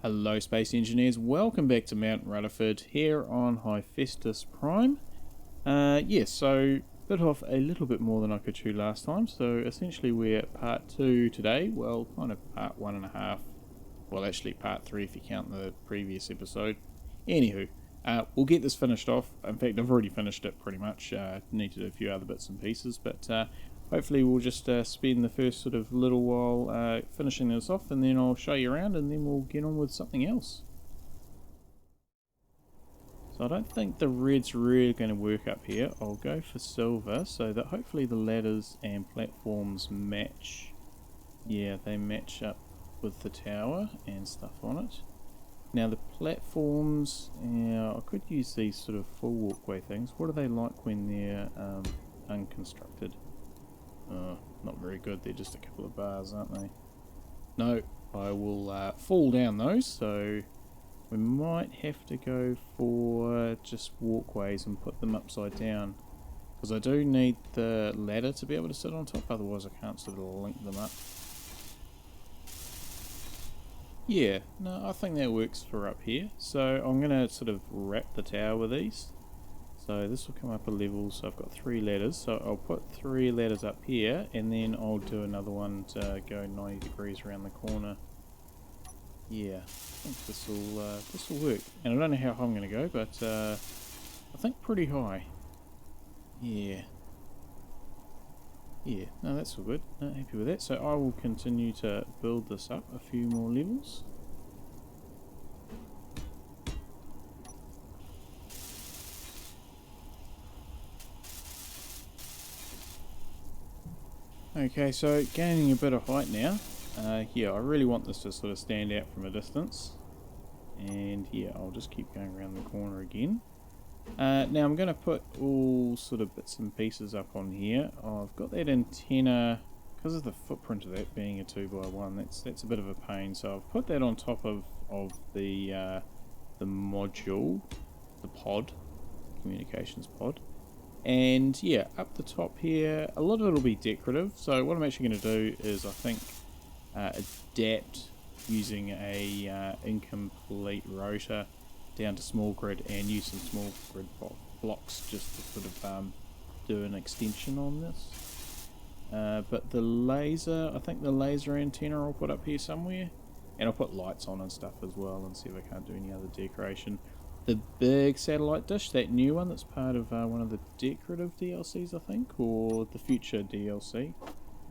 Hello Space Engineers, welcome back to Mt Rutherford here on Hephaestus Prime. So bit off a little bit more than I could chew last time, so essentially we're at part 2 today, well kind of part 1.5, well actually part 3 if you count the previous episode. Anywho, we'll get this finished off. In fact, I've already finished it pretty much, need to do a few other bits and pieces, but hopefully we'll just spend the first sort of little while finishing this off, and then I'll show you around and then we'll get on with something else. So I don't think the red's really going to work up here. I'll go for silver so that hopefully the ladders and platforms match. Yeah, they match up with the tower and stuff on it. Now the platforms, I could use these sort of full walkway things. What are they like when they're unconstructed? Not very good, they're just a couple of bars, aren't they? No, I will fall down those, so we might have to go for just walkways and put them upside down. Because I do need the ladder to be able to sit on top, otherwise I can't sort of link them up. Yeah, no, I think that works for up here. So I'm going to sort of wrap the tower with these. So this will come up a level, so I've got 3 ladders. So I'll put 3 ladders up here, and then I'll do another one to go 90 degrees around the corner. Yeah, I think this will work. And I don't know how high I'm going to go, but I think pretty high. Yeah. Yeah, no, that's all good. Happy with that. So I will continue to build this up a few more levels. Okay, so gaining a bit of height now. Yeah, I really want this to sort of stand out from a distance. And yeah, I'll just keep going around the corner again. Now I'm going to put all sort of bits and pieces up on here. I've got that antenna, because of the footprint of that being a 2x1, that's a bit of a pain. So I've put that on top of the module, the pod, communications pod. And yeah, up the top here, a lot of it will be decorative. So what I'm actually going to do is, I think, adapt using a incomplete rotor down to small grid and use some small grid blocks just to sort of do an extension on this. But the laser, I think the laser antenna I'll put up here somewhere. And I'll put lights on and stuff as well and see if I can't do any other decoration. The big satellite dish, that new one that's part of one of the decorative DLCs, I think, or the future DLC,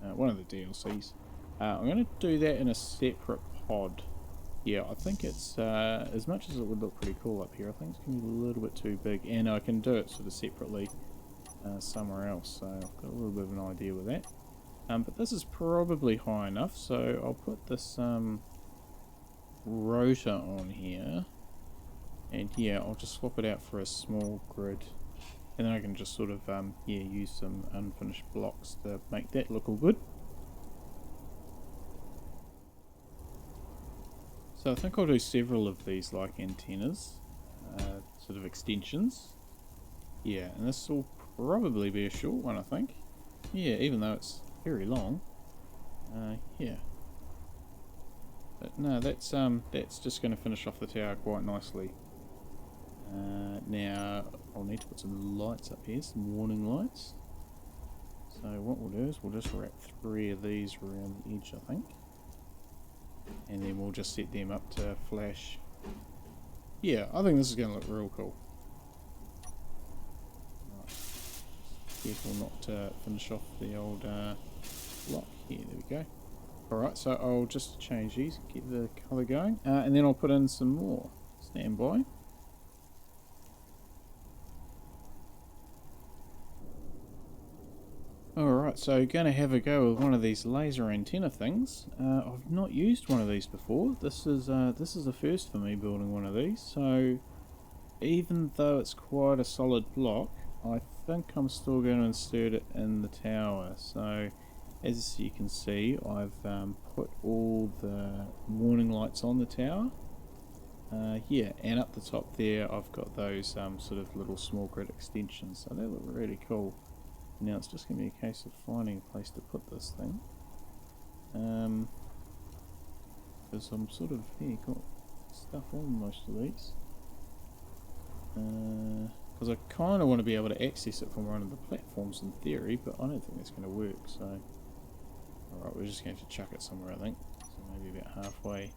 one of the DLCs. I'm going to do that in a separate pod. Yeah, I think it's, as much as it would look pretty cool up here, I think it's going to be a little bit too big, and I can do it sort of separately somewhere else, so I've got a little bit of an idea with that. But this is probably high enough, so I'll put this rotor on here. And yeah, I'll just swap it out for a small grid, and then I can just sort of yeah, use some unfinished blocks to make that look all good. So I think I'll do several of these like antennas, sort of extensions. Yeah, and this will probably be a short one, I think. Yeah, even though it's very long. Yeah. But no, that's just going to finish off the tower quite nicely. Now I'll need to put some lights up here, some warning lights. So what we'll do is we'll just wrap 3 of these around the edge, I think, and then we'll just set them up to flash. Yeah, I think this is going to look real cool. Right. Careful not to finish off the old block here. There we go. Alright, so I'll just change these, get the colour going, and then I'll put in some more. Stand by. Alright, so going to have a go with one of these laser antenna things. I've not used one of these before. This is a first for me building one of these. So even though it's quite a solid block, I think I'm still going to insert it in the tower. So as you can see, I've put all the warning lights on the tower. Yeah, and up the top there I've got those sort of little small grid extensions. So they look really cool. Now it's just going to be a case of finding a place to put this thing. Because I'm sort of, here, got stuff on most of these. Because I kind of want to be able to access it from one of the platforms in theory, but I don't think that's going to work, so... Alright, we're just going to chuck it somewhere, I think. So maybe about halfway.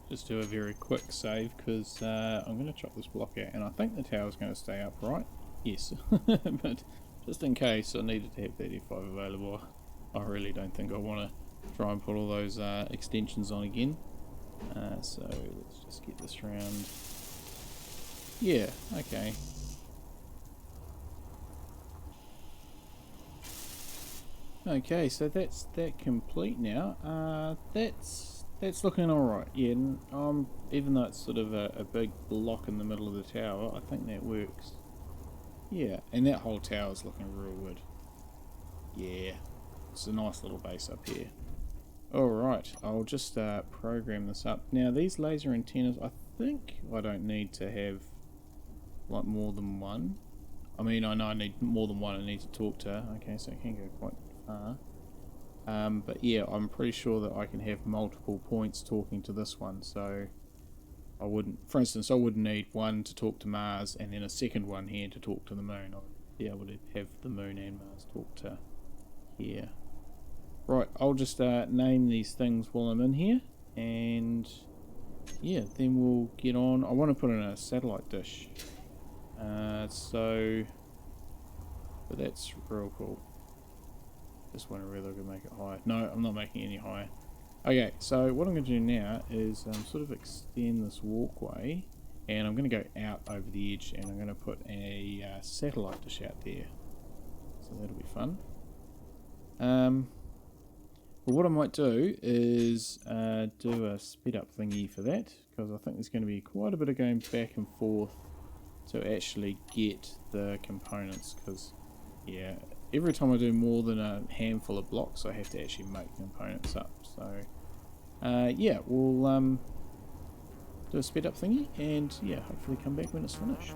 Just do a very quick save, because I'm going to chop this block out, and I think the tower's going to stay upright. Yes, but just in case I needed to have that F5 available, I really don't think I want to try and put all those extensions on again. So let's just get this round. Yeah, okay. Okay, so that's that complete now. That's looking alright. Yeah, even though it's sort of a big block in the middle of the tower, I think that works. Yeah, and that whole tower's looking real good. Yeah, it's a nice little base up here. Alright, I'll just program this up. Now these laser antennas, I think I don't need to have like more than one. I mean, I know I need more than one I need to talk to. Okay, so I can go quite far. But yeah, I'm pretty sure that I can have multiple points talking to this one, so I wouldn't, for instance, I wouldn't need one to talk to Mars and then a second one here to talk to the moon. I'd be able to have the moon and Mars talk to here. Right, I'll just name these things while I'm in here, and yeah, then we'll get on. I want to put in a satellite dish, but that's real cool. Just wonder whether I can make it higher. No, I'm not making it any higher. Okay, so what I'm going to do now is sort of extend this walkway, and I'm going to go out over the edge, and I'm going to put a satellite dish out there. So that'll be fun. But what I might do is do a speed up thingy for that, because I think there's going to be quite a bit of going back and forth to actually get the components, because yeah, every time I do more than a handful of blocks I have to actually make components up. So yeah, we'll do a speed up thingy, and yeah, hopefully come back when it's finished.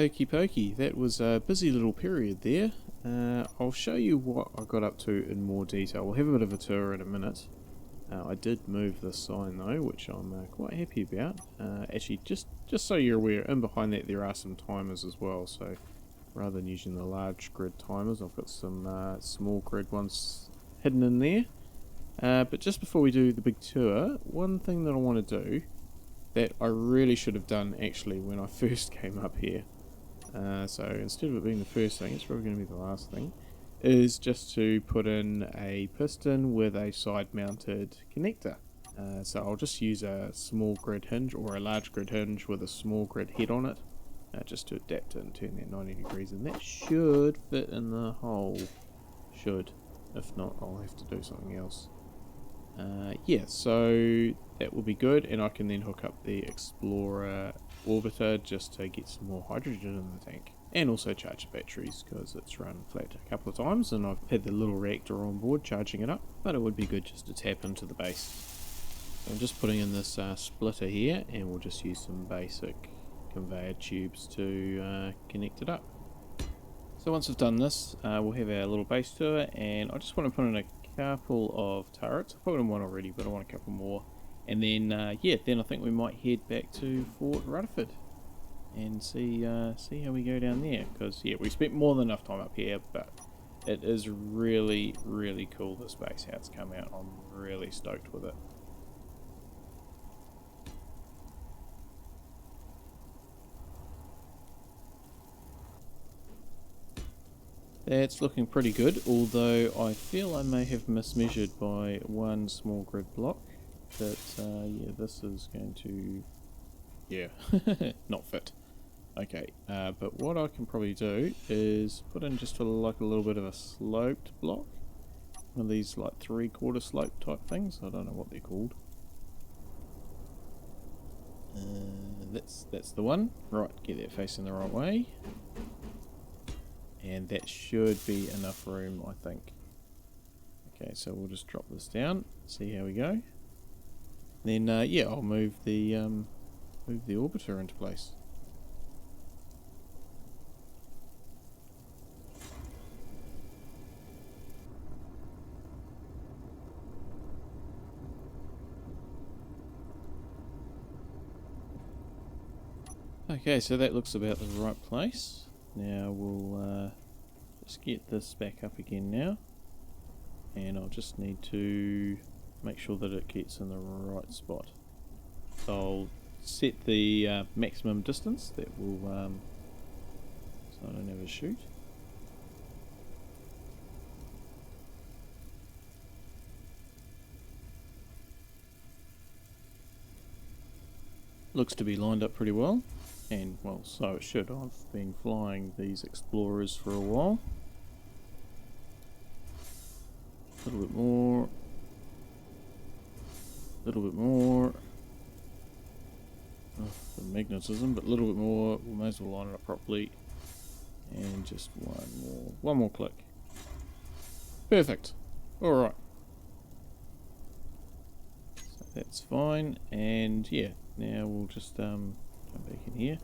Okie pokey, that was a busy little period there. I'll show you what I got up to in more detail. We'll have a bit of a tour in a minute. I did move this sign though, which I'm quite happy about. Actually, just so you're aware, in behind that there are some timers as well, so rather than using the large grid timers, I've got some small grid ones hidden in there. But just before we do the big tour, one thing that I want to do that I really should have done actually when I first came up here, so instead of it being the first thing, it's probably going to be the last thing, is just to put in a piston with a side mounted connector. So I'll just use a small grid hinge or a large grid hinge with a small grid head on it, just to adapt it and turn that 90 degrees, and that should fit in the hole. Should. If not, I'll have to do something else. Yeah, so that will be good, and I can then hook up the Explorer orbiter just to get some more hydrogen in the tank, and also charge the batteries because it's run flat a couple of times and I've had the little reactor on board charging it up, but it would be good just to tap into the base. So I'm just putting in this splitter here, and we'll just use some basic conveyor tubes to connect it up. So once I've done this, we'll have our little base tour, and I just want to put in a couple of turrets. I put in one already, but I want a couple more. And then, yeah, then I think we might head back to Fort Rutterford and see how we go down there. Because, yeah, we spent more than enough time up here, but it is really, really cool, this base, how it's come out. I'm really stoked with it. That's looking pretty good, although I feel I may have mismeasured by one small grid block. That, yeah, this is going to, yeah, not fit. Okay, but what I can probably do is put in just like a little bit of a sloped block. One of these like 3/4 slope type things. I don't know what they're called. That's the one. Right, get that facing the right way. And that should be enough room, I think. Okay, so we'll just drop this down, see how we go. Then, yeah, I'll move the orbiter into place. Okay, so that looks about the right place. Now we'll just get this back up again now, and I'll just need to make sure that it gets in the right spot. So I'll set the maximum distance that will, so I don't have a shoot. Looks to be lined up pretty well. And, well, so it should. I've been flying these Explorers for a while. A little bit more. A little bit more. Oh, the magnetism, but a little bit more. We may as well line it up properly. And just one more. One more click. Perfect. Alright. So that's fine. And, yeah, now we'll just come back in here,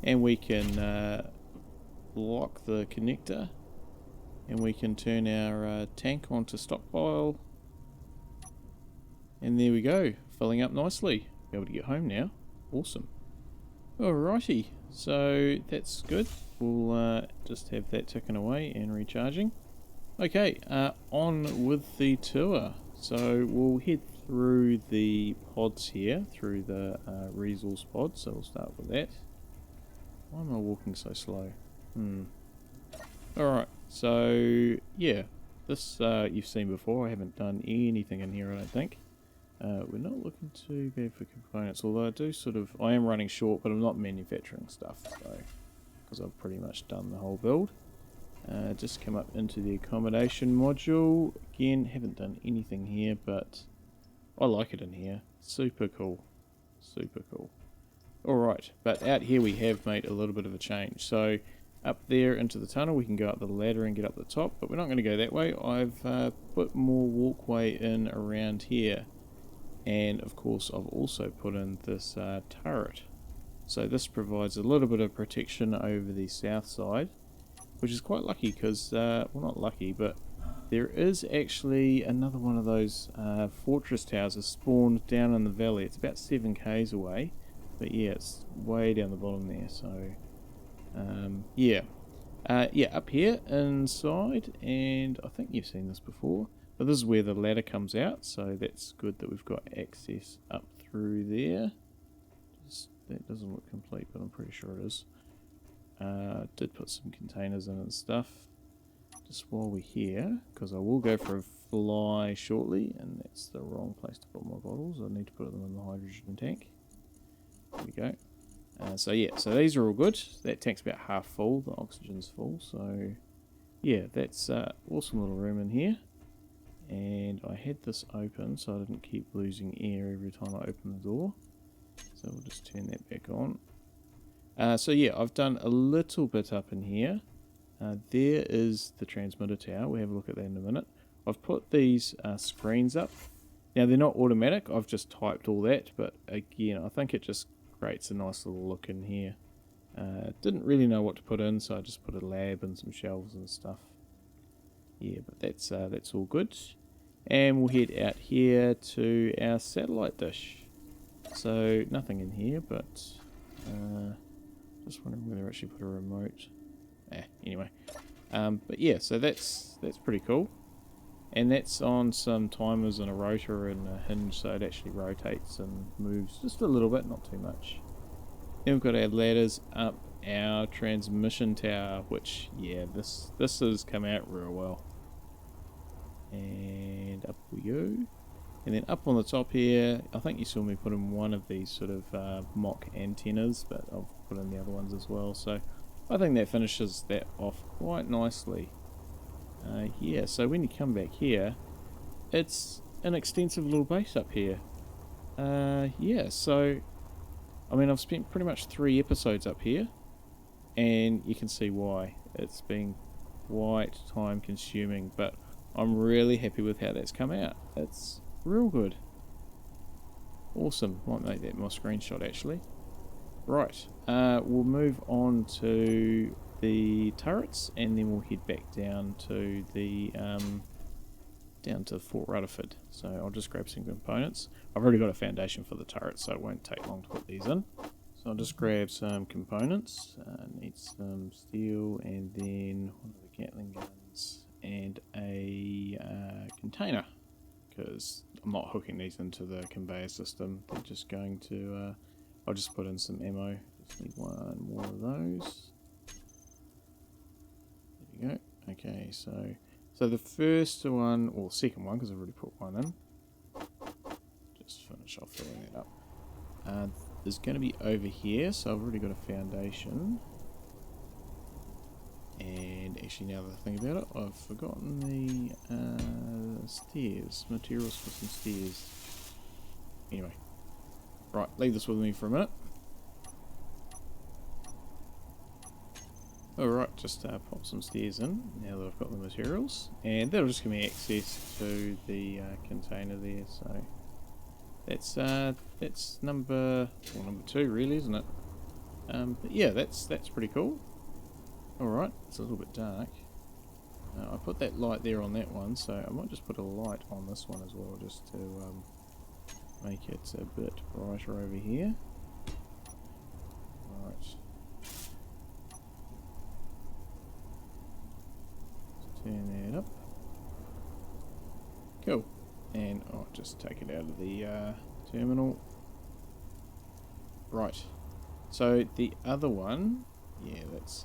and we can lock the connector, and we can turn our tank onto stockpile, and there we go, filling up nicely. Be able to get home now. Awesome. Alrighty, so that's good. We'll just have that ticking away and recharging. Okay, on with the tour. So we'll head through the pods here, through the resource pods, so we'll start with that. Why am I walking so slow? Alright, so yeah, this you've seen before. I haven't done anything in here, I don't think. We're not looking too bad for components, although I am running short, but I'm not manufacturing stuff, so, because I've pretty much done the whole build. Just come up into the accommodation module. Again, haven't done anything here, but I like it in here. Super cool. Super cool. Alright, but out here we have made a little bit of a change. So up there into the tunnel, we can go up the ladder and get up the top, but we're not going to go that way. I've put more walkway in around here. And of course I've also put in this turret. So this provides a little bit of protection over the south side, which is quite lucky because, well, not lucky, but there is actually another one of those fortress towers that spawned down in the valley. It's about 7 k's away, but yeah, it's way down the bottom there. So yeah, up here inside, and I think you've seen this before, but this is where the ladder comes out, so that's good that we've got access up through there. That doesn't look complete, but I'm pretty sure it is. Did put some containers in and stuff. Just while we're here, because I will go for a fly shortly, and that's the wrong place to put my bottles. I need to put them in the hydrogen tank. There we go. So yeah, so these are all good. That tank's about half full, the oxygen's full, so yeah, that's awesome little room in here. And I had this open so I didn't keep losing air every time I open the door. So we'll just turn that back on. So yeah, I've done a little bit up in here. There is the transmitter tower. We'll have a look at that in a minute. I've put these screens up. Now they're not automatic. I've just typed all that, but again, I think it just creates a nice little look in here. Didn't really know what to put in, so I just put a lab and some shelves and stuff. Yeah, but that's all good. And we'll head out here to our satellite dish. So nothing in here, but just wondering whether I actually put a remote. Anyway, but yeah, so that's pretty cool, and that's on some timers and a rotor and a hinge, so it actually rotates and moves just a little bit, not too much. Then we've got our ladders up our transmission tower, which yeah, this has come out real well. And up we go. And then up on the top here, I think you saw me put in one of these sort of mock antennas, but I'll put in the other ones as well. So I think that finishes that off quite nicely. Yeah, so when you come back here, it's an extensive little base up here. Yeah, so I mean, I've spent pretty much 3 episodes up here, and you can see why. It's been quite time consuming, but I'm really happy with how that's come out. It's real good. Awesome. Might make that my screenshot actually. Right, we'll move on to the turrets, and then we'll head back down to the Fort Rutherford. So I'll just grab some components. I've already got a foundation for the turrets, so it won't take long to put these in. So I'll just grab some components. Need some steel, and then one of the Gatling guns, and a container, because I'm not hooking these into the conveyor system. They're just going to I'll just put in some ammo. Just need one more of those. There we go. Okay, so the first one, or second one, because I've already put one in. Just finish off filling that up. Is going to be over here, so I've already got a foundation. And actually, now that I think about it, I've forgotten the stairs, materials for some stairs. Anyway. Right, leave this with me for a minute. Alright, just pop some stairs in now that I've got the materials, and that'll just give me access to the container there. So that's number 2 really, isn't it? But yeah, that's pretty cool. Alright, it's a little bit dark. I put that light there on that one, so I might just put a light on this one as well, just to make it a bit brighter over here. Right. Let's turn that up. Cool. And I'll just take it out of the terminal. Right. So the other one, yeah, that's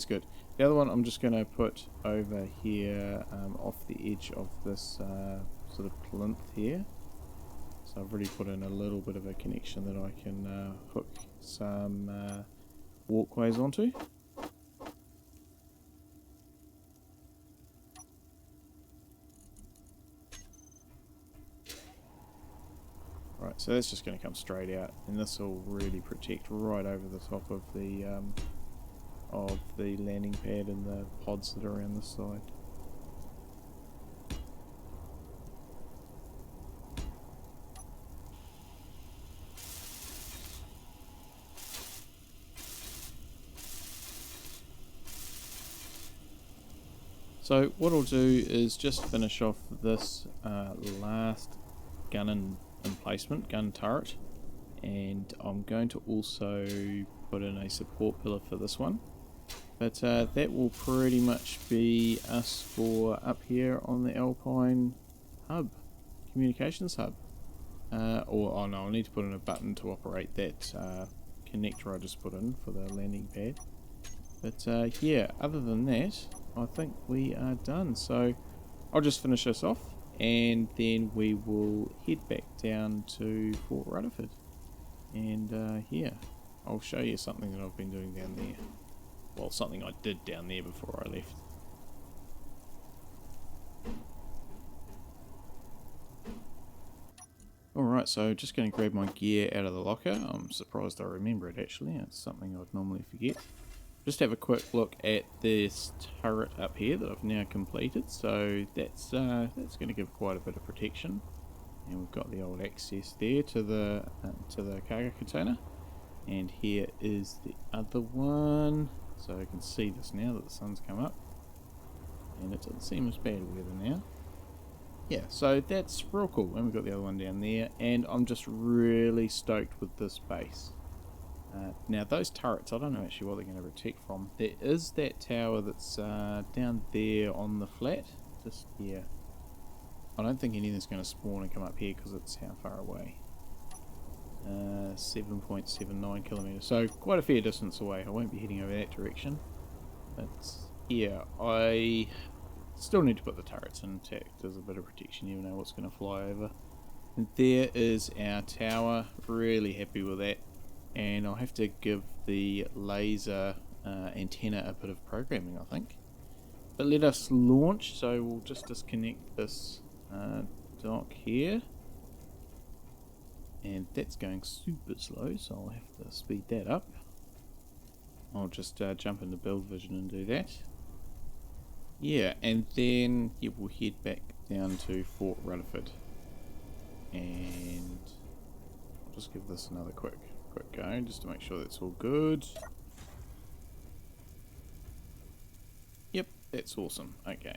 good. The other one I'm just going to put over here off the edge of this sort of plinth here. So I've already put in a little bit of a connection that I can hook some walkways onto. Right, so that's just going to come straight out, and this will really protect right over the top of the landing pad and the pods that are around this side. So what I'll do is just finish off this last gun emplacement, gun turret, and I'm going to also put in a support pillar for this one. But that will pretty much be us for up here on the Alpine hub, communications hub. Oh no, I'll need to put in a button to operate that connector I just put in for the landing pad. But yeah, other than that, I think we are done. So I'll just finish this off, and then we will head back down to Fort Rutherford. And yeah, I'll show you something that I've been doing down there. Well, something I did down there before I left. Alright, so just going to grab my gear out of the locker. I'm surprised I remember it actually. It's something I'd normally forget. Just have a quick look at this turret up here that I've now completed. So that's going to give quite a bit of protection. And we've got the old access there to the cargo container. And here is the other one. So I can see this now that the sun's come up. And it doesn't seem as bad weather now. Yeah, so that's real cool. And we've got the other one down there. And I'm just really stoked with this base. Now those turrets, I don't know actually what they're going to protect from. There is that tower that's down there on the flat. Just here. I don't think anything's going to spawn and come up here because it's how far away? 7.79 kilometers. So quite a fair distance away. I won't be heading over that direction. But yeah, I still need to put the turrets intact as a bit of protection. You never know what's going to fly over. And there is our tower. Really happy with that. And I'll have to give the laser antenna a bit of programming, I think. But let us launch. So we'll just disconnect this dock here. And that's going super slow, so I'll have to speed that up. I'll just jump into build vision and do that. Yeah, and then yeah, we'll head back down to Fort Rutherford. And I'll just give this another quick go, just to make sure that's all good. Yep, that's awesome. Okay.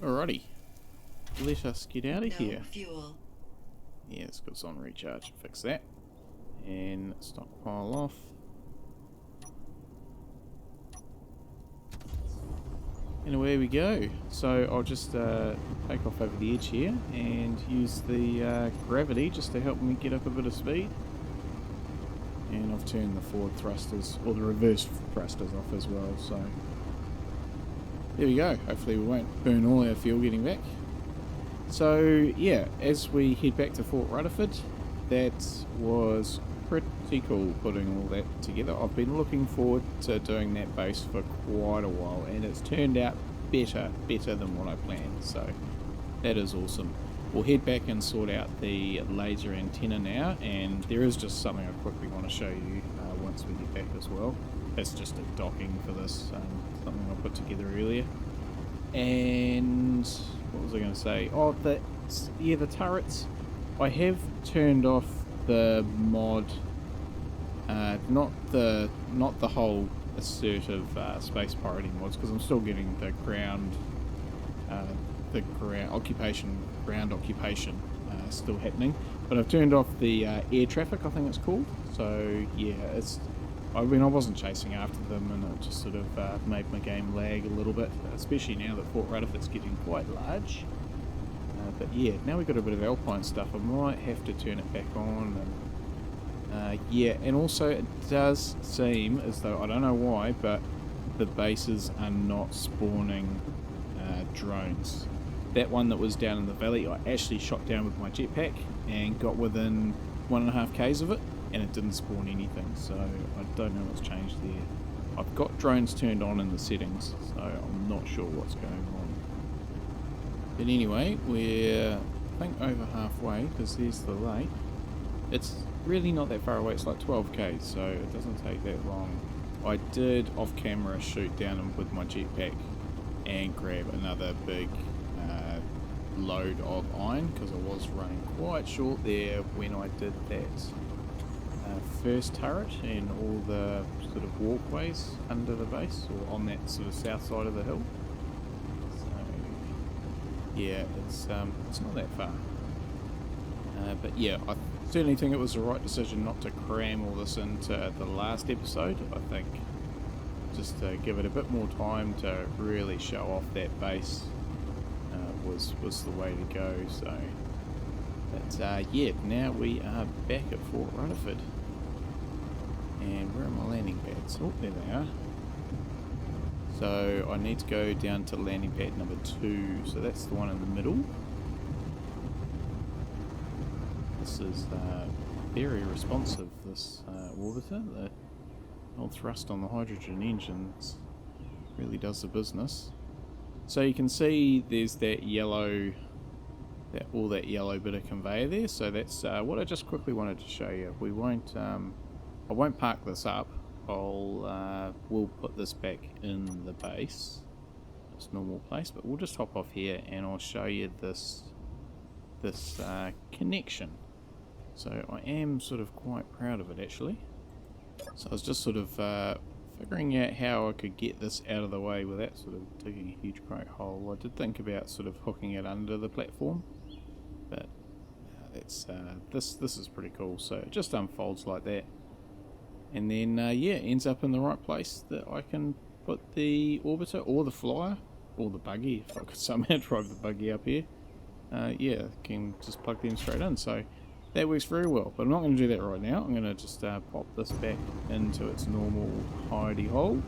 Alrighty. Let us get out of here. Fuel. Yeah, it's got on recharge. Fix that. And stockpile off. And away we go. So I'll just take off over the edge here and use the gravity just to help me get up a bit of speed. And I've turned the forward thrusters, or the reverse thrusters off as well, so there we go. Hopefully we won't burn all our fuel getting back. So yeah, as we head back to Fort Rutherford, that was pretty cool putting all that together. I've been looking forward to doing that base for quite a while, and it's turned out better than what I planned, so that is awesome. We'll head back and sort out the laser antenna now, and there is just something I quickly want to show you once we get back as well. That's just a docking for this, something I put together earlier. And what was I going to say? Oh, the turrets. I have turned off the mod, not the whole assertive space pirating mods, because I'm still getting the ground occupation still happening. But I've turned off the air traffic, I think it's called. So yeah, I wasn't chasing after them, and it just sort of made my game lag a little bit, especially now that Fort Rutherford's getting quite large. But yeah, now we've got a bit of Alpine stuff. I might have to turn it back on. And yeah, and also it does seem as though, I don't know why, but the bases are not spawning drones. That one that was down in the valley, I actually shot down with my jetpack and got within 1.5 k's of it, and it didn't spawn anything, so I don't know what's changed there. I've got drones turned on in the settings, so I'm not sure what's going on. But anyway, we're I think over halfway, because there's the lake. It's really not that far away, it's like 12 k's, so it doesn't take that long. I did off camera shoot down with my jetpack and grab another big load of iron, because I was running quite short there when I did that first turret and all the sort of walkways under the base, or on that sort of south side of the hill. So yeah, it's not that far. But yeah, I certainly think it was the right decision not to cram all this into the last episode. I think just to give it a bit more time to really show off that base was the way to go. So, but yeah, now we are back at Fort Rutherford. And where are my landing pads? Oh, there they are. So I need to go down to landing pad number 2. So that's the one in the middle. This is very responsive, this orbiter. The old thrust on the hydrogen engines really does the business. So you can see there's that yellow, all that yellow bit of conveyor there. So that's what I just quickly wanted to show you. We won't, I won't park this up. We'll put this back in the base, its normal place. But we'll just hop off here, and I'll show you this connection. So I am sort of quite proud of it, actually. So I was just sort of figuring out how I could get this out of the way without sort of digging a huge great hole. I did think about sort of hooking it under the platform, but that's this is pretty cool. So it just unfolds like that, and then yeah, ends up in the right place that I can put the orbiter or the flyer or the buggy, if I could somehow drive the buggy up here. Yeah, can just plug them straight in. So that works very well, but I'm not going to do that right now. I'm going to just pop this back into its normal hidey hole.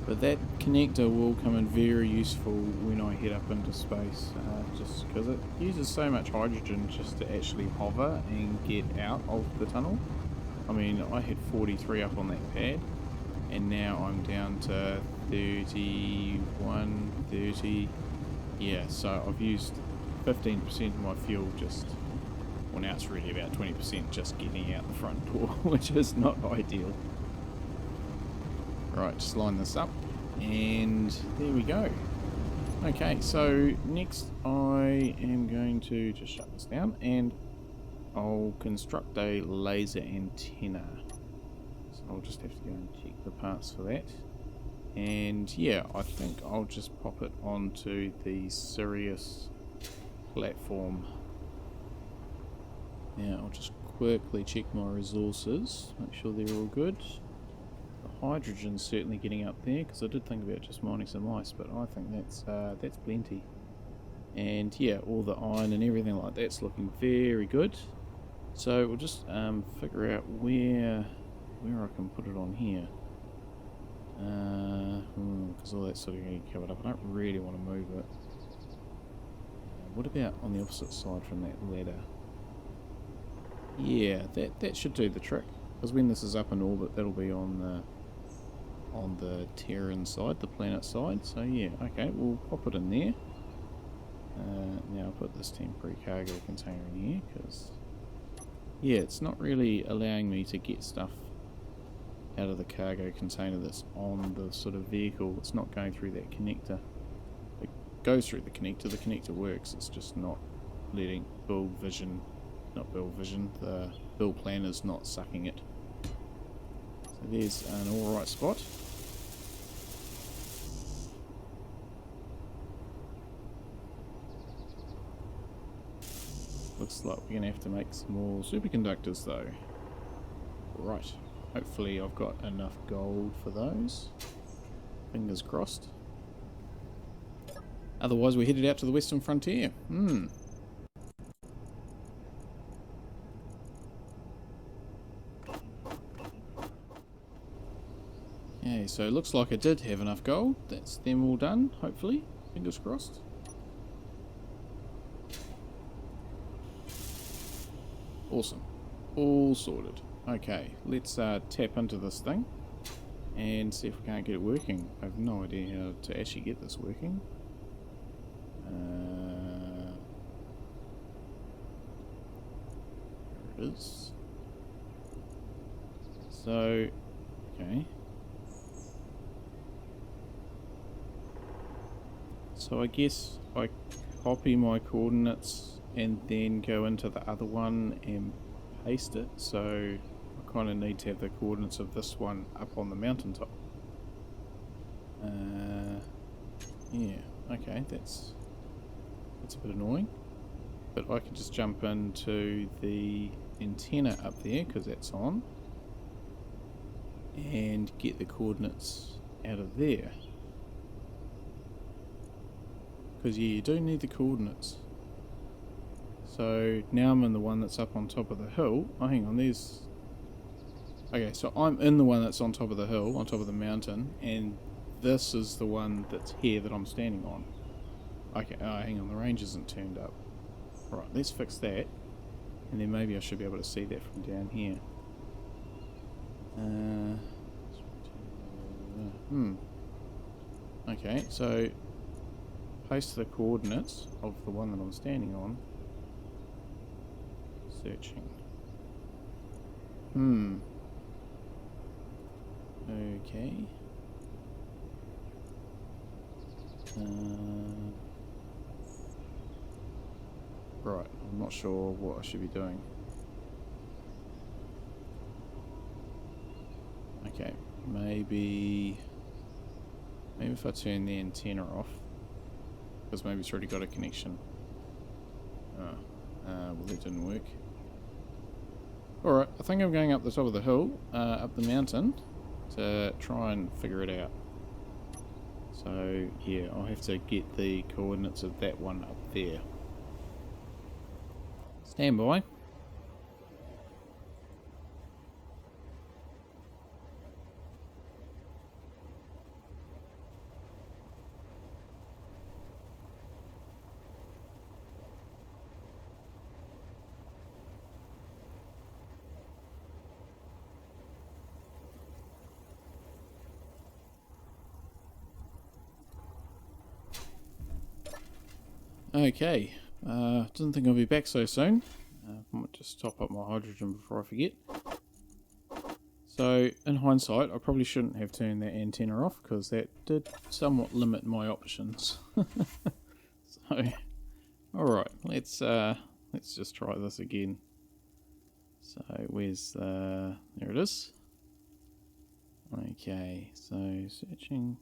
But that connector will come in very useful when I head up into space, just because it uses so much hydrogen just to actually hover and get out of the tunnel. I mean, I had 43 up on that pad, and now I'm down to 31, 30. Yeah, so I've used 15% of my fuel just... Well, now it's really about 20% just getting out the front door, which is not ideal. Right, just line this up, and there we go. Okay, so next I am going to just shut this down, and I'll construct a laser antenna. So I'll just have to go and check the parts for that. And yeah, I think I'll just pop it onto the Sirius platform. Now I'll just quickly check my resources, make sure they're all good. The hydrogen's certainly getting up there, because I did think about just mining some ice, but I think that's plenty. And yeah, all the iron and everything like that's looking very good. So we'll just figure out where I can put it on here. Because all that's sort of getting covered up. I don't really want to move it. What about on the opposite side from that ladder? Yeah, that should do the trick. Because when this is up in orbit, that'll be on the Terran side, the planet side. So yeah, okay, we'll pop it in there. Now I'll put this temporary cargo container in here, because yeah, it's not really allowing me to get stuff out of the cargo container that's on the sort of vehicle. It's not going through that connector. It goes through the connector works, it's just not letting the build planner's not sucking it. So there's an alright spot. Looks like we're going to have to make some more superconductors though. Right, hopefully I've got enough gold for those. Fingers crossed. Otherwise we're headed out to the western frontier. Okay, so it looks like I did have enough gold. That's them all done, hopefully. Fingers crossed. Awesome. All sorted. Okay, let's tap into this thing and see if we can't get it working. I have no idea how to actually get this working. There it is. So, okay. So I guess I copy my coordinates and then go into the other one and paste it. So my kind of need to have the coordinates of this one up on the mountaintop. Yeah, okay, that's a bit annoying. But I can just jump into the antenna up there, because that's on, and get the coordinates out of there. Because yeah, you do need the coordinates. So now I'm in the one that's up on top of the hill. Oh, hang on, there's... Okay, so I'm in the one that's on top of the hill, on top of the mountain, and this is the one that's here that I'm standing on. Okay, oh, hang on, the range isn't turned up. Right, let's fix that, and then maybe I should be able to see that from down here. Okay, so paste the coordinates of the one that I'm standing on. Searching. Okay. Right, I'm not sure what I should be doing. Okay, maybe if I turn the antenna off, because maybe it's already got a connection. Well, that didn't work. Alright, I think I'm going up the top of the hill, up the mountain, to try and figure it out. So, yeah, I'll have to get the coordinates of that one up there. Stand by. Okay, didn't think I'd be back so soon. I might just top up my hydrogen before I forget. So, in hindsight, I probably shouldn't have turned that antenna off, because that did somewhat limit my options. So, alright, let's just try this again. So, where's there it is. Okay, so searching.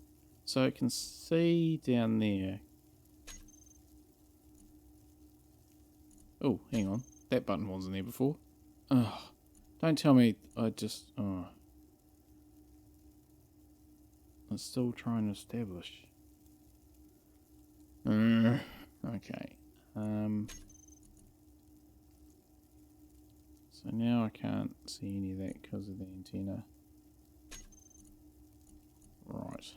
So I can see down there. Oh, hang on. That button wasn't there before. Oh, don't tell me I just... Oh. I'm still trying to establish. Okay. So now I can't see any of that because of the antenna. Right.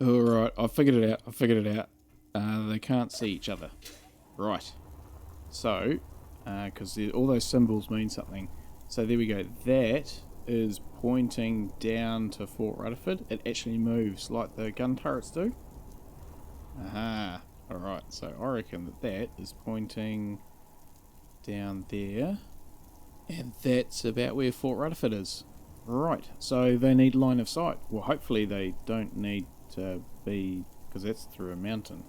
Alright, I figured it out. They can't see each other. Right. So, because all those symbols mean something. So there we go. That is pointing down to Fort Rutherford. It actually moves like the gun turrets do. Aha. Alright, so I reckon that is pointing down there. And that's about where Fort Rutherford is. Right, so they need line of sight. Well, hopefully they don't need to be, because that's through a mountain.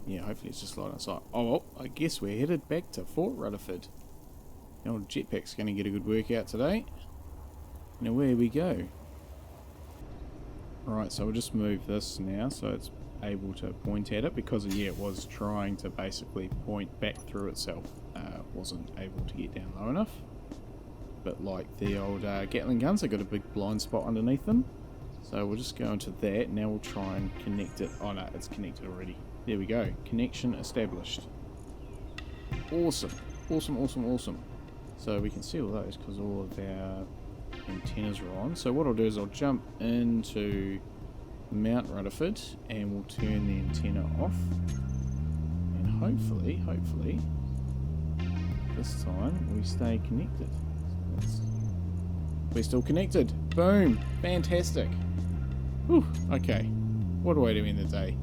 Yeah, hopefully it's just line of sight. Oh, well, I guess we're headed back to Fort Rutherford. The old jetpack's going to get a good workout today. Now, where we go? Right, so we'll just move this now so it's able to point at it, because, yeah, it was trying to basically point back through itself. Wasn't able to get down low enough. But like the old Gatling guns, they've got a big blind spot underneath them. So we'll just go into that. Now we'll try and connect it. Oh no, it's connected already. There we go. Connection established. Awesome. Awesome, awesome, awesome. So we can see all those because all of our antennas are on. So what I'll do is I'll jump into Mt Rutherford and we'll turn the antenna off. And hopefully, this time we stay connected. So we're still connected. Boom. Fantastic. Whew. Okay. What a way to end the day.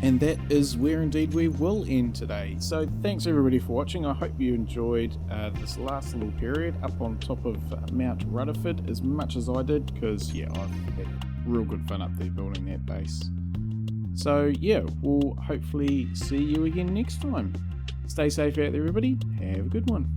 And that is where indeed we will end today. So thanks everybody for watching. I hope you enjoyed this last little period up on top of Mt Rutherford as much as I did, because yeah, I've had real good fun up there building that base. So yeah, we'll hopefully see you again next time. Stay safe out there, everybody. Have a good one.